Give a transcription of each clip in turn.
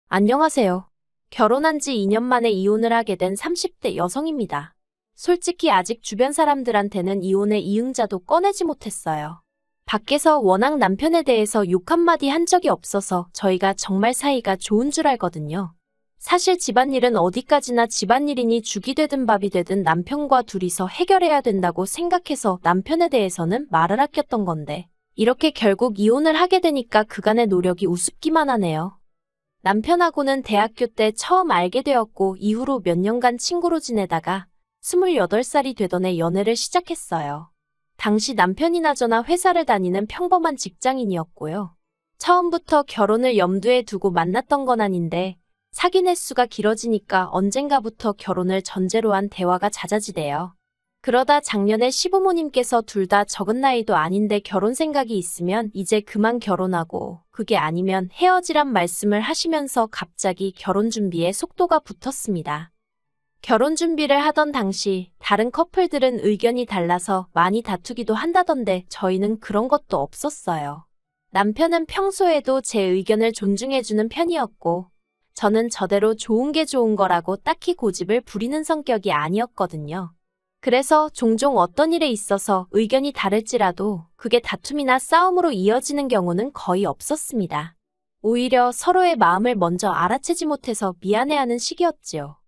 안녕하세요. 결혼한 지 2년 만에 이혼을 하게 된 30대 여성입니다. 솔직히 아직 주변 사람들한테는 이혼의 이응자도 꺼내지 못했어요. 밖에서 워낙 남편에 대해서 욕 한마디 한 적이 없어서 저희가 정말 사이가 좋은 줄 알거든요. 사실 집안일은 어디까지나 집안일이니 죽이 되든 밥이 되든 남편과 둘이서 해결해야 된다고 생각해서 남편에 대해서는 말을 아꼈던 건데 이렇게 결국 이혼을 하게 되니까 그간의 노력이 우습기만 하네요. 남편하고는 대학교 때 처음 알게 되었고 이후로 몇 년간 친구로 지내다가 28살이 되던 해 연애를 시작했어요. 당시 남편이나 저나 회사를 다니는 평범한 직장인이었고요. 처음부터 결혼을 염두에 두고 만났던 건 아닌데 사귄 횟수가 길어지니까 언젠가부터 결혼을 전제로 한 대화가 잦아지대요. 그러다 작년에 시부모님께서 둘 다 적은 나이도 아닌데 결혼 생각이 있으면 이제 그만 결혼하고 그게 아니면 헤어지란 말씀을 하시면서 갑자기 결혼 준비에 속도가 붙었습니다. 결혼 준비를 하던 당시 다른 커플들은 의견이 달라서 많이 다투기도 한다던데 저희는 그런 것도 없었어요. 남편은 평소에도 제 의견을 존중해주는 편이었고 저는 저대로 좋은 게 좋은 거라고 딱히 고집을 부리는 성격이 아니었거든요. 그래서 종종 어떤 일에 있어서 의견이 다를지라도 그게 다툼이나 싸움으로 이어지는 경우는 거의 없었습니다. 오히려 서로의 마음을 먼저 알아채지 못해서 미안해하는 시기였지요.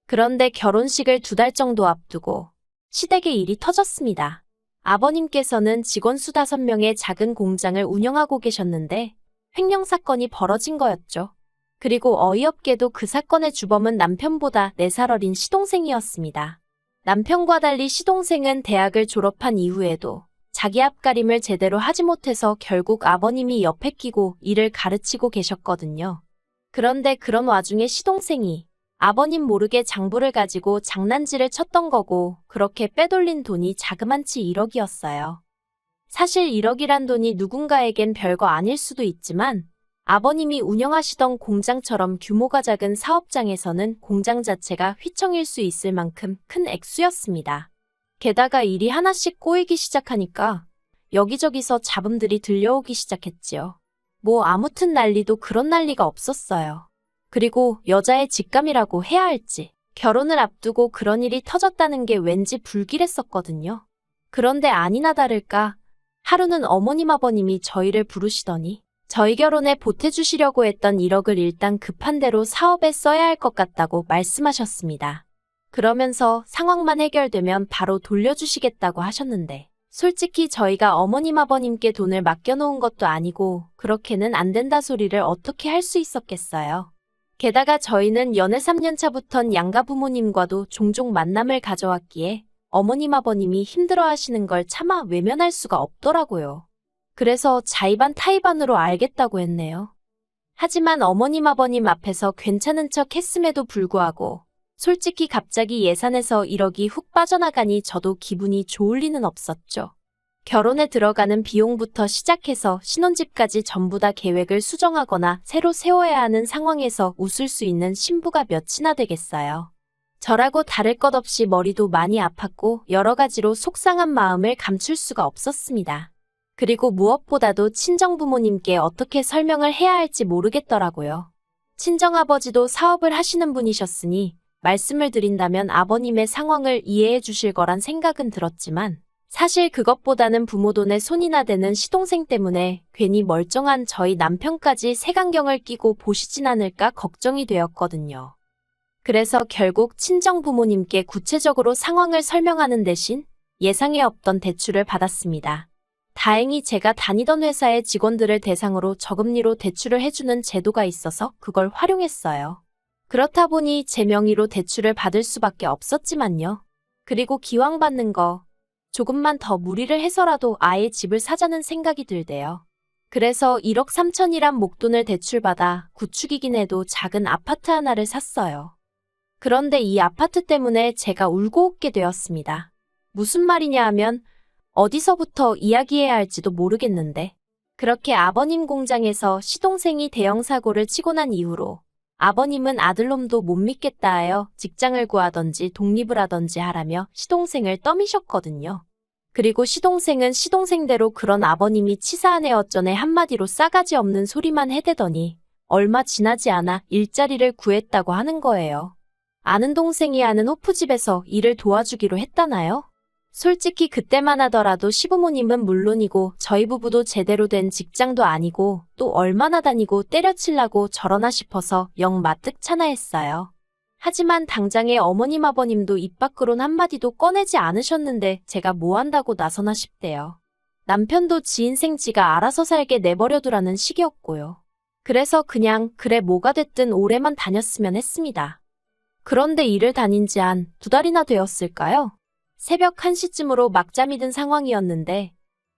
그런데 결혼식을 2달 정도 앞두고 시댁의 일이 터졌습니다. 아버님께서는 직원 수 5명의 작은 공장을 운영하고 계셨는데 횡령 사건이 벌어진 거였죠. 그리고 어이없게도 그 사건의 주범은 남편보다 4살 어린 시동생이었습니다. 남편과 달리 시동생은 대학을 졸업한 이후에도 자기 앞가림을 제대로 하지 못해서 결국 아버님이 옆에 끼고 일을 가르치고 계셨거든요. 그런데 그런 와중에 시동생이 아버님 모르게 장부를 가지고 장난질을 쳤던 거고 그렇게 빼돌린 돈이 자그만치 1억이었어요. 사실 1억이란 돈이 누군가에겐 별거 아닐 수도 있지만 아버님이 운영하시던 공장처럼 규모가 작은 사업장에서는 공장 자체가 휘청일 수 있을 만큼 큰 액수였습니다. 게다가 일이 하나씩 꼬이기 시작하니까 여기저기서 잡음들이 들려오기 시작했지요. 뭐 아무튼 난리도 그런 난리가 없었어요. 그리고 여자의 직감이라고 해야 할지 결혼을 앞두고 그런 일이 터졌다는 게 왠지 불길했었거든요. 그런데 아니나 다를까 하루는 어머님 아버님이 저희를 부르시더니 저희 결혼에 보태주시려고 했던 1억을 일단 급한 대로 사업에 써야 할 것 같다고 말씀하셨습니다. 그러면서 상황만 해결되면 바로 돌려주시겠다고 하셨는데 솔직히 저희가 어머님 아버님께 돈을 맡겨놓은 것도 아니고 그렇게는 안 된다 소리를 어떻게 할 수 있었겠어요. 게다가 저희는 연애 3년 차부턴 양가 부모님과도 종종 만남을 가져왔기에 어머님 아버님이 힘들어하시는 걸 차마 외면할 수가 없더라고요. 그래서 자의반 타의반으로 알겠다고 했네요. 하지만 어머님 아버님 앞에서 괜찮은 척 했음에도 불구하고 솔직히 갑자기 예산에서 1억이 훅 빠져나가니 저도 기분이 좋을 리는 없었죠. 결혼에 들어가는 비용부터 시작해서 신혼집까지 전부 다 계획을 수정하거나 새로 세워야 하는 상황에서 웃을 수 있는 신부가 몇이나 되겠어요. 저라고 다를 것 없이 머리도 많이 아팠고 여러 가지로 속상한 마음을 감출 수가 없었습니다. 그리고 무엇보다도 친정부모님께 어떻게 설명을 해야 할지 모르겠더라고요. 친정아버지도 사업을 하시는 분이셨으니 말씀을 드린다면 아버님의 상황을 이해해 주실 거란 생각은 들었지만 사실 그것보다는 부모 돈에 손이나 대는 시동생 때문에 괜히 멀쩡한 저희 남편까지 색안경을 끼고 보시진 않을까 걱정이 되었거든요. 그래서 결국 친정부모님께 구체적으로 상황을 설명하는 대신 예상에 없던 대출을 받았습니다. 다행히 제가 다니던 회사의 직원들을 대상으로 저금리로 대출을 해주는 제도가 있어서 그걸 활용했어요. 그렇다 보니 제 명의로 대출을 받을 수밖에 없었지만요. 그리고 기왕 받는 거 조금만 더 무리를 해서라도 아예 집을 사자는 생각이 들대요. 그래서 1억 3천이란 목돈을 대출받아 구축이긴 해도 작은 아파트 하나를 샀어요. 그런데 이 아파트 때문에 제가 울고 웃게 되었습니다. 무슨 말이냐 하면 어디서부터 이야기해야 할지도 모르겠는데 그렇게 아버님 공장에서 시동생이 대형 사고를 치고 난 이후로 아버님은 아들놈도 못 믿겠다 하여 직장을 구하던지 독립을 하던지 하라며 시동생을 떠미셨거든요. 그리고 시동생은 시동생대로 그런 아버님이 치사하네 어쩌네 한마디로 싸가지 없는 소리만 해대더니 얼마 지나지 않아 일자리를 구했다고 하는 거예요. 아는 동생이 아는 호프집에서 일을 도와주기로 했다나요? 솔직히 그때만 하더라도 시부모님은 물론이고 저희 부부도 제대로 된 직장도 아니고 또 얼마나 다니고 때려치려고 저러나 싶어서 영 마뜩찮아했어요. 하지만 당장의 어머님 아버님도 입 밖으론 한마디도 꺼내지 않으셨는데 제가 뭐 한다고 나서나 싶대요. 남편도 지 인생 지가 알아서 살게 내버려두라는 식이었고요. 그래서 그냥 그래 뭐가 됐든 오래만 다녔으면 했습니다. 그런데 일을 다닌 지 한 2달이나 되었을까요? 새벽 1시쯤으로 막잠이 든 상황이었는데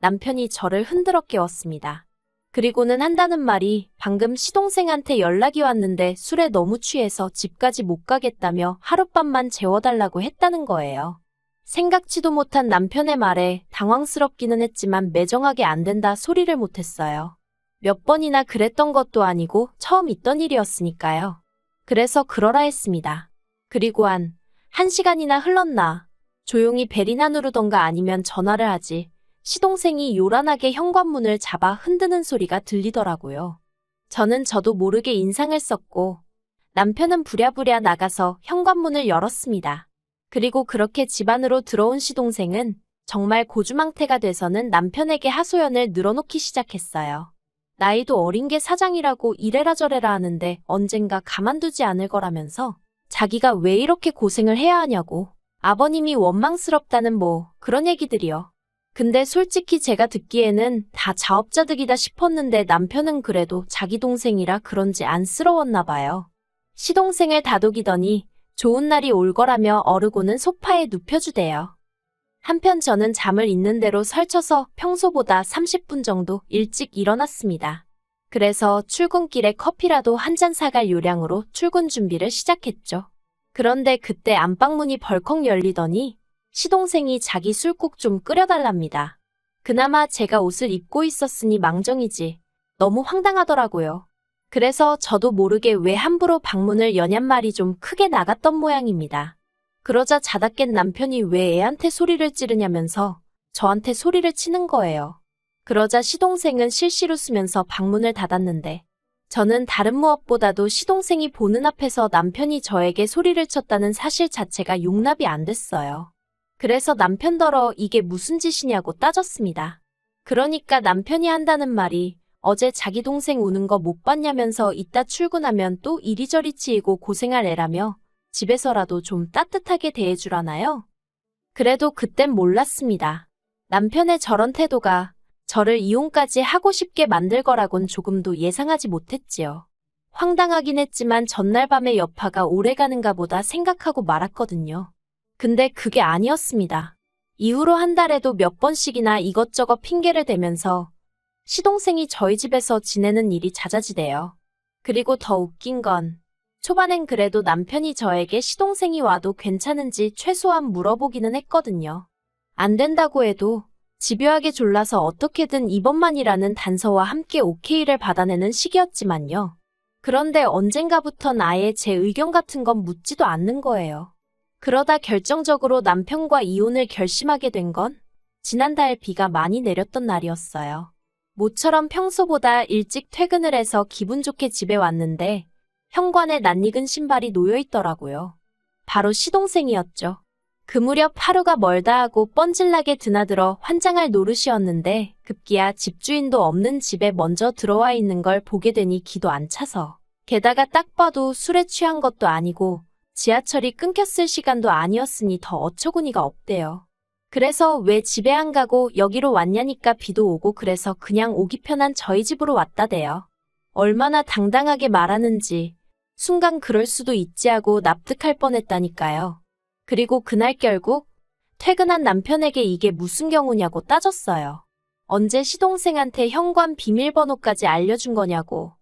남편이 저를 흔들어 깨웠습니다. 그리고는 한다는 말이 방금 시동생한테 연락이 왔는데 술에 너무 취해서 집까지 못 가겠다며 하룻밤만 재워달라고 했다는 거예요. 생각지도 못한 남편의 말에 당황스럽기는 했지만 매정하게 안 된다 소리를 못했어요. 몇 번이나 그랬던 것도 아니고 처음 있던 일이었으니까요. 그래서 그러라 했습니다. 그리고 한 1시간이나 흘렀나 조용히 베리나 누르던가 아니면 전화를 하지 시동생이 요란하게 현관문을 잡아 흔드는 소리가 들리더라고요. 저도 모르게 인상을 썼고 남편은 부랴부랴 나가서 현관문을 열었습니다. 그리고 그렇게 집 안으로 들어온 시동생은 정말 고주망태가 돼서는 남편에게 하소연을 늘어놓기 시작했어요. 나이도 어린 게 사장이라고 이래라 저래라 하는데 언젠가 가만두지 않을 거라면서 자기가 왜 이렇게 고생을 해야 하냐고 아버님이 원망스럽다는 뭐 그런 얘기들이요. 근데 솔직히 제가 듣기에는 다 자업자득이다 싶었는데 남편은 그래도 자기 동생이라 그런지 안쓰러웠나 봐요. 시동생을 다독이더니 좋은 날이 올 거라며 어르고는 소파에 눕혀주대요. 한편 저는 잠을 있는 대로 설쳐서 평소보다 30분 정도 일찍 일어났습니다. 그래서 출근길에 커피라도 한 잔 사갈 요량으로 출근 준비를 시작했죠. 그런데 그때 안방문이 벌컥 열리더니 시동생이 자기 술국 좀 끓여달랍니다. 그나마 제가 옷을 입고 있었으니 망정이지 너무 황당하더라고요. 그래서 저도 모르게 왜 함부로 방문을 여냔 말이 좀 크게 나갔던 모양입니다. 그러자 자다 깬 남편이 왜 애한테 소리를 지르냐면서 저한테 소리를 치는 거예요. 그러자 시동생은 실실 웃으면서 방문을 닫았는데 저는 다른 무엇보다도 시동생이 보는 앞에서 남편이 저에게 소리를 쳤다는 사실 자체가 용납이 안 됐어요. 그래서 남편더러 이게 무슨 짓이냐고 따졌습니다. 그러니까 남편이 한다는 말이 어제 자기 동생 우는 거 못 봤냐면서 이따 출근하면 또 이리저리 치이고 고생할 애라며 집에서라도 좀 따뜻하게 대해주라나요? 그래도 그땐 몰랐습니다. 남편의 저런 태도가 저를 이혼까지 하고 싶게 만들 거라곤 조금도 예상하지 못했지요. 황당하긴 했지만 전날 밤에 여파가 오래가는가 보다 생각하고 말았거든요. 근데 그게 아니었습니다. 이후로 한 달에도 몇 번씩이나 이것저것 핑계를 대면서 시동생이 저희 집에서 지내는 일이 잦아지대요. 그리고 더 웃긴 건 초반엔 그래도 남편이 저에게 시동생이 와도 괜찮은지 최소한 물어보기는 했거든요. 안 된다고 해도 집요하게 졸라서 어떻게든 이번만이라는 단서와 함께 오케이를 받아내는 시기였지만요. 그런데 언젠가부턴 아예 제 의견 같은 건 묻지도 않는 거예요. 그러다 결정적으로 남편과 이혼을 결심하게 된 건 지난달 비가 많이 내렸던 날이었어요. 모처럼 평소보다 일찍 퇴근을 해서 기분 좋게 집에 왔는데 현관에 낯익은 신발이 놓여 있더라고요. 바로 시동생이었죠. 그 무렵 하루가 멀다 하고 뻔질나게 드나들어 환장할 노릇이었는데 급기야 집주인도 없는 집에 먼저 들어와 있는 걸 보게 되니 기도 안 차서. 게다가 딱 봐도 술에 취한 것도 아니고 지하철이 끊겼을 시간도 아니었으니 더 어처구니가 없대요. 그래서 왜 집에 안 가고 여기로 왔냐니까 비도 오고 그래서 그냥 오기 편한 저희 집으로 왔다대요. 얼마나 당당하게 말하는지 순간 그럴 수도 있지 하고 납득할 뻔했다니까요. 그리고 그날 결국 퇴근한 남편에게 이게 무슨 경우냐고 따졌어요. 언제 시동생한테 현관 비밀번호까지 알려준 거냐고.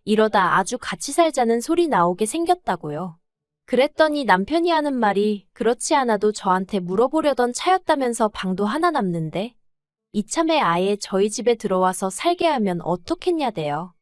이러다 아주 같이 살자는 소리 나오게 생겼다고요. 그랬더니 남편이 하는 말이 그렇지 않아도 저한테 물어보려던 차였다면서 방도 하나 남는데 이참에 아예 저희 집에 들어와서 살게 하면 어떻겠냐대요.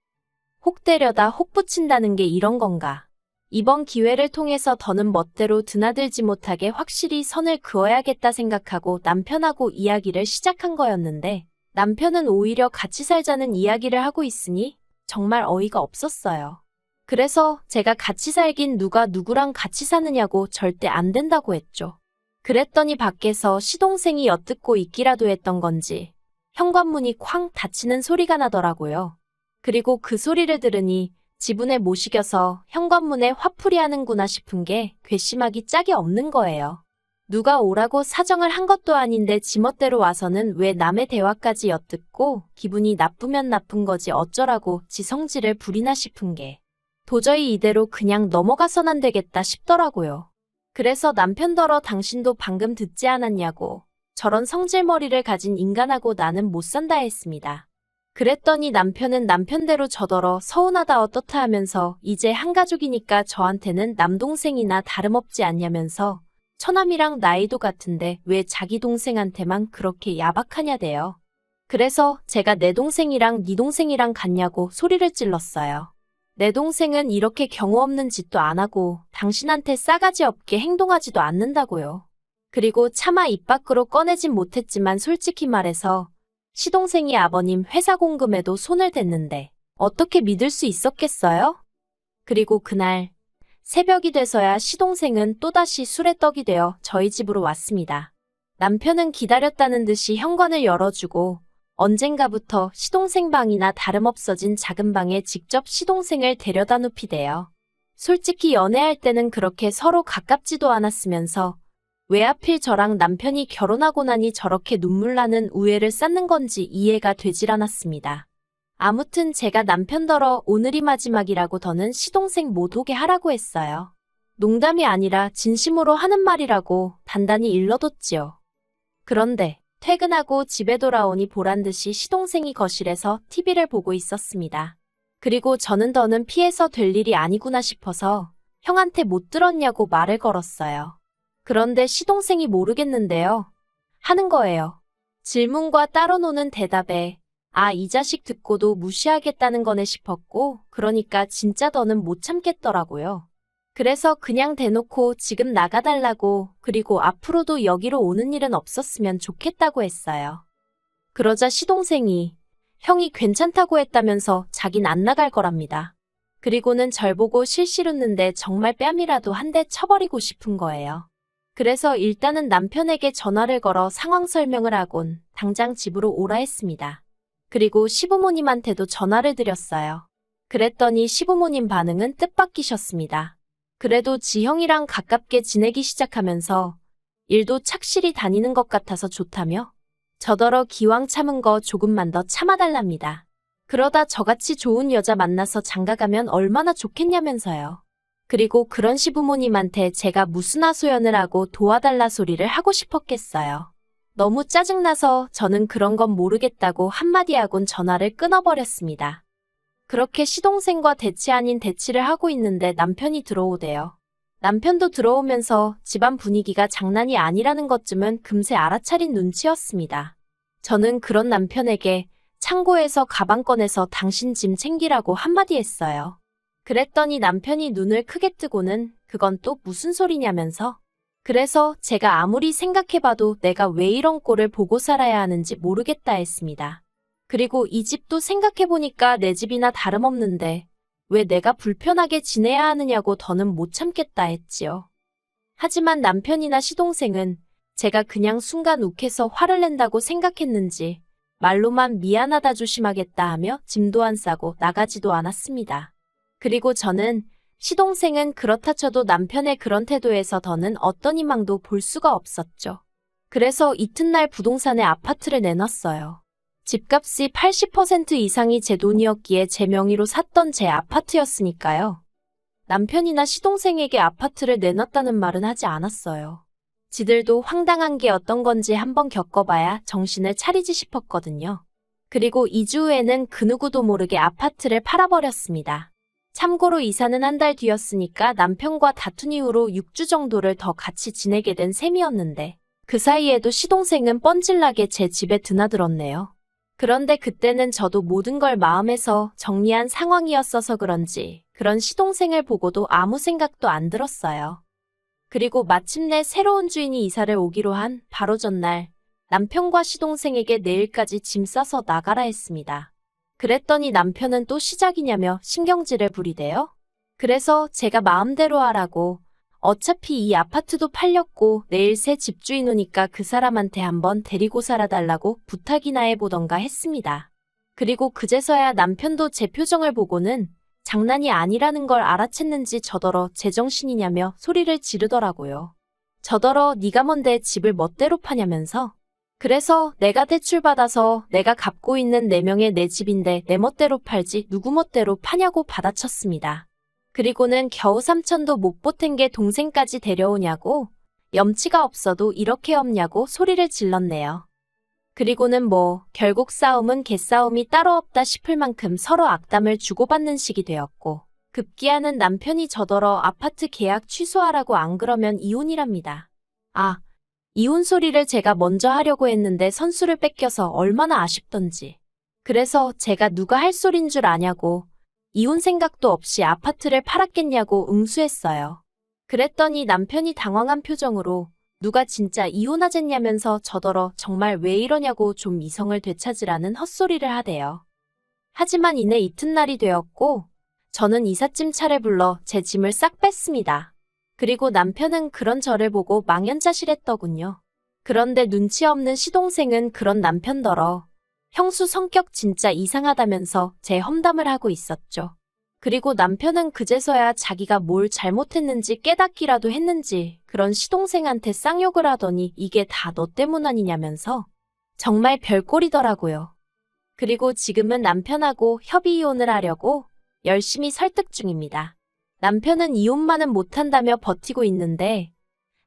혹 때려다 혹 붙인다는 게 이런 건가. 이번 기회를 통해서 더는 멋대로 드나들지 못하게 확실히 선을 그어야겠다 생각하고 남편하고 이야기를 시작한 거였는데 남편은 오히려 같이 살자는 이야기를 하고 있으니 정말 어이가 없었어요. 그래서 제가 같이 살긴 누가 누구랑 같이 사느냐고 절대 안 된다고 했죠. 그랬더니 밖에서 시동생이 엿듣고 있기라도 했던 건지 현관문이 쾅 닫히는 소리가 나더라고요. 그리고 그 소리를 들으니 지분에 못 이겨서 현관문에 화풀이 하는구나 싶은 게 괘씸하기 짝이 없는 거예요. 누가 오라고 사정을 한 것도 아닌데 지멋대로 와서는 왜 남의 대화까지 엿듣고 기분이 나쁘면 나쁜 거지 어쩌라고 지 성질을 부리나 싶은 게 도저히 이대로 그냥 넘어가선 안 되겠다 싶더라고요. 그래서 남편더러 당신도 방금 듣지 않았냐고 저런 성질머리를 가진 인간하고 나는 못 산다 했습니다. 그랬더니 남편은 남편대로 저더러 서운하다 어떻다 하면서 이제 한 가족이니까 저한테는 남동생이나 다름없지 않냐면서 처남이랑 나이도 같은데 왜 자기 동생한테만 그렇게 야박하냐대요. 그래서 제가 내 동생이랑 네 동생이랑 같냐고 소리를 찔렀어요. 내 동생은 이렇게 경우 없는 짓도 안 하고 당신한테 싸가지 없게 행동하지도 않는다고요. 그리고 차마 입 밖으로 꺼내진 못했지만 솔직히 말해서 시동생이 아버님 회사 공금에도 손을 댔는데 어떻게 믿을 수 있었겠어요? 그리고 그날 새벽이 돼서야 시동생은 또다시 술에 떡이 되어 저희 집으로 왔습니다. 남편은 기다렸다는 듯이 현관을 열어주고 언젠가부터 시동생 방이나 다름없어진 작은 방에 직접 시동생을 데려다 눕히대요. 솔직히 연애할 때는 그렇게 서로 가깝지도 않았으면서 왜 하필 저랑 남편이 결혼하고 나니 저렇게 눈물 나는 우애를 쌓는 건지 이해가 되질 않았습니다. 아무튼 제가 남편더러 오늘이 마지막이라고 더는 시동생 못 오게 하라고 했어요. 농담이 아니라 진심으로 하는 말이라고 단단히 일러뒀지요. 그런데 퇴근하고 집에 돌아오니 보란듯이 시동생이 거실에서 TV를 보고 있었습니다. 그리고 저는 더는 피해서 될 일이 아니구나 싶어서 형한테 못 들었냐고 말을 걸었어요. 그런데 시동생이 모르겠는데요. 하는 거예요. 질문과 따로 노는 대답에 아, 이 자식 듣고도 무시하겠다는 거네 싶었고 그러니까 진짜 더는 못 참겠더라고요. 그래서 그냥 대놓고 지금 나가달라고 그리고 앞으로도 여기로 오는 일은 없었으면 좋겠다고 했어요. 그러자 시동생이 형이 괜찮다고 했다면서 자긴 안 나갈 거랍니다. 그리고는 절 보고 실실 웃는데 정말 뺨이라도 한 대 쳐버리고 싶은 거예요. 그래서 일단은 남편에게 전화를 걸어 상황 설명을 하곤 당장 집으로 오라 했습니다. 그리고 시부모님한테도 전화를 드렸어요. 그랬더니 시부모님 반응은 뜻밖이셨습니다. 그래도 지형이랑 가깝게 지내기 시작하면서 일도 착실히 다니는 것 같아서 좋다며 저더러 기왕 참은 거 조금만 더 참아달랍니다. 그러다 저같이 좋은 여자 만나서 장가가면 얼마나 좋겠냐면서요. 그리고 그런 시부모님한테 제가 무슨 하소연을 하고 도와달라 소리를 하고 싶었겠어요. 너무 짜증나서 저는 그런 건 모르겠다고 한마디 하곤 전화를 끊어버렸습니다. 그렇게 시동생과 대치 아닌 대치를 하고 있는데 남편이 들어오대요. 남편도 들어오면서 집안 분위기가 장난이 아니라는 것쯤은 금세 알아차린 눈치였습니다. 저는 그런 남편에게 창고에서 가방 꺼내서 당신 짐 챙기라고 한마디 했어요. 그랬더니 남편이 눈을 크게 뜨고는 그건 또 무슨 소리냐면서 그래서 제가 아무리 생각해봐도 내가 왜 이런 꼴을 보고 살아야 하는지 모르겠다 했습니다. 그리고 이 집도 생각해보니까 내 집이나 다름없는데 왜 내가 불편하게 지내야 하느냐고 더는 못 참겠다 했지요. 하지만 남편이나 시동생은 제가 그냥 순간 욱해서 화를 낸다고 생각했는지 말로만 미안하다 조심하겠다 하며 짐도 안 싸고 나가지도 않았습니다. 그리고 저는 시동생은 그렇다 쳐도 남편의 그런 태도에서 더는 어떤 희망도 볼 수가 없었죠. 그래서 이튿날 부동산에 아파트를 내놨어요. 집값이 80% 이상이 제 돈이었기에 제 명의로 샀던 제 아파트였으니까요. 남편이나 시동생에게 아파트를 내놨다는 말은 하지 않았어요. 지들도 황당한 게 어떤 건지 한번 겪어봐야 정신을 차리지 싶었거든요. 그리고 2주 후에는 그 누구도 모르게 아파트를 팔아버렸습니다. 참고로 이사는 한 달 뒤였으니까 남편과 다툰 이후로 6주 정도를 더 같이 지내게 된 셈이었는데 그 사이에도 시동생은 뻔질나게 제 집에 드나들었네요. 그런데 그때는 저도 모든 걸 마음에서 정리한 상황이었어서 그런지 그런 시동생을 보고도 아무 생각도 안 들었어요. 그리고 마침내 새로운 주인이 이사를 오기로 한 바로 전날 남편과 시동생에게 내일까지 짐 싸서 나가라 했습니다. 그랬더니 남편은 또 시작이냐며 신경질을 부리대요. 그래서 제가 마음대로 하라고 어차피 이 아파트도 팔렸고 내일 새 집주인 오니까 그 사람한테 한번 데리고 살아달라고 부탁이나 해보던가 했습니다. 그리고 그제서야 남편도 제 표정을 보고는 장난이 아니라는 걸 알아챘는지 저더러 제정신이냐며 소리를 지르더라고요. 저더러 네가 뭔데 집을 멋대로 파냐면서. 그래서 내가 대출받아서 내가 갚고 있는 4명의 내 집인데 내 멋대로 팔지 누구 멋대로 파냐고 받아쳤습니다. 그리고는 겨우 3천도 못 보탠 게 동생까지 데려오냐고 염치가 없어도 이렇게 없냐고 소리를 질렀네요. 그리고는 뭐 결국 싸움은 개싸움이 따로 없다 싶을 만큼 서로 악담을 주고받는 식이 되었고 급기야는 남편이 저더러 아파트 계약 취소하라고 안 그러면 이혼이랍니다. 아, 이혼 소리를 제가 먼저 하려고 했는데 선수를 뺏겨서 얼마나 아쉽던지. 그래서 제가 누가 할 소린 줄 아냐고 이혼 생각도 없이 아파트를 팔았겠냐고 응수했어요. 그랬더니 남편이 당황한 표정으로 누가 진짜 이혼하겠냐면서 저더러 정말 왜 이러냐고 좀 이성을 되찾으라는 헛소리를 하대요. 하지만 이내 이튿날이 되었고 저는 이삿짐 차를 불러 제 짐을 싹 뺐습니다. 그리고 남편은 그런 저를 보고 망연자실했더군요. 그런데 눈치 없는 시동생은 그런 남편더러 형수 성격 진짜 이상하다면서 제 험담을 하고 있었죠. 그리고 남편은 그제서야 자기가 뭘 잘못했는지 깨닫기라도 했는지 그런 시동생한테 쌍욕을 하더니 이게 다 너 때문 아니냐면서 정말 별꼴이더라고요. 그리고 지금은 남편하고 협의 이혼을 하려고 열심히 설득 중입니다. 남편은 이혼만은 못한다며 버티고 있는데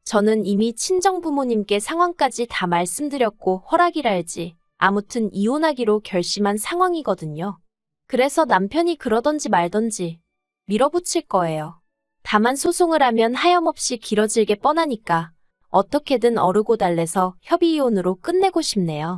저는 이미 친정부모님께 상황까지 다 말씀드렸고 허락이랄지 아무튼 이혼하기로 결심한 상황이거든요. 그래서 남편이 그러던지 말던지 밀어붙일 거예요. 다만 소송을 하면 하염없이 길어질 게 뻔하니까 어떻게든 어르고 달래서 협의 이혼으로 끝내고 싶네요.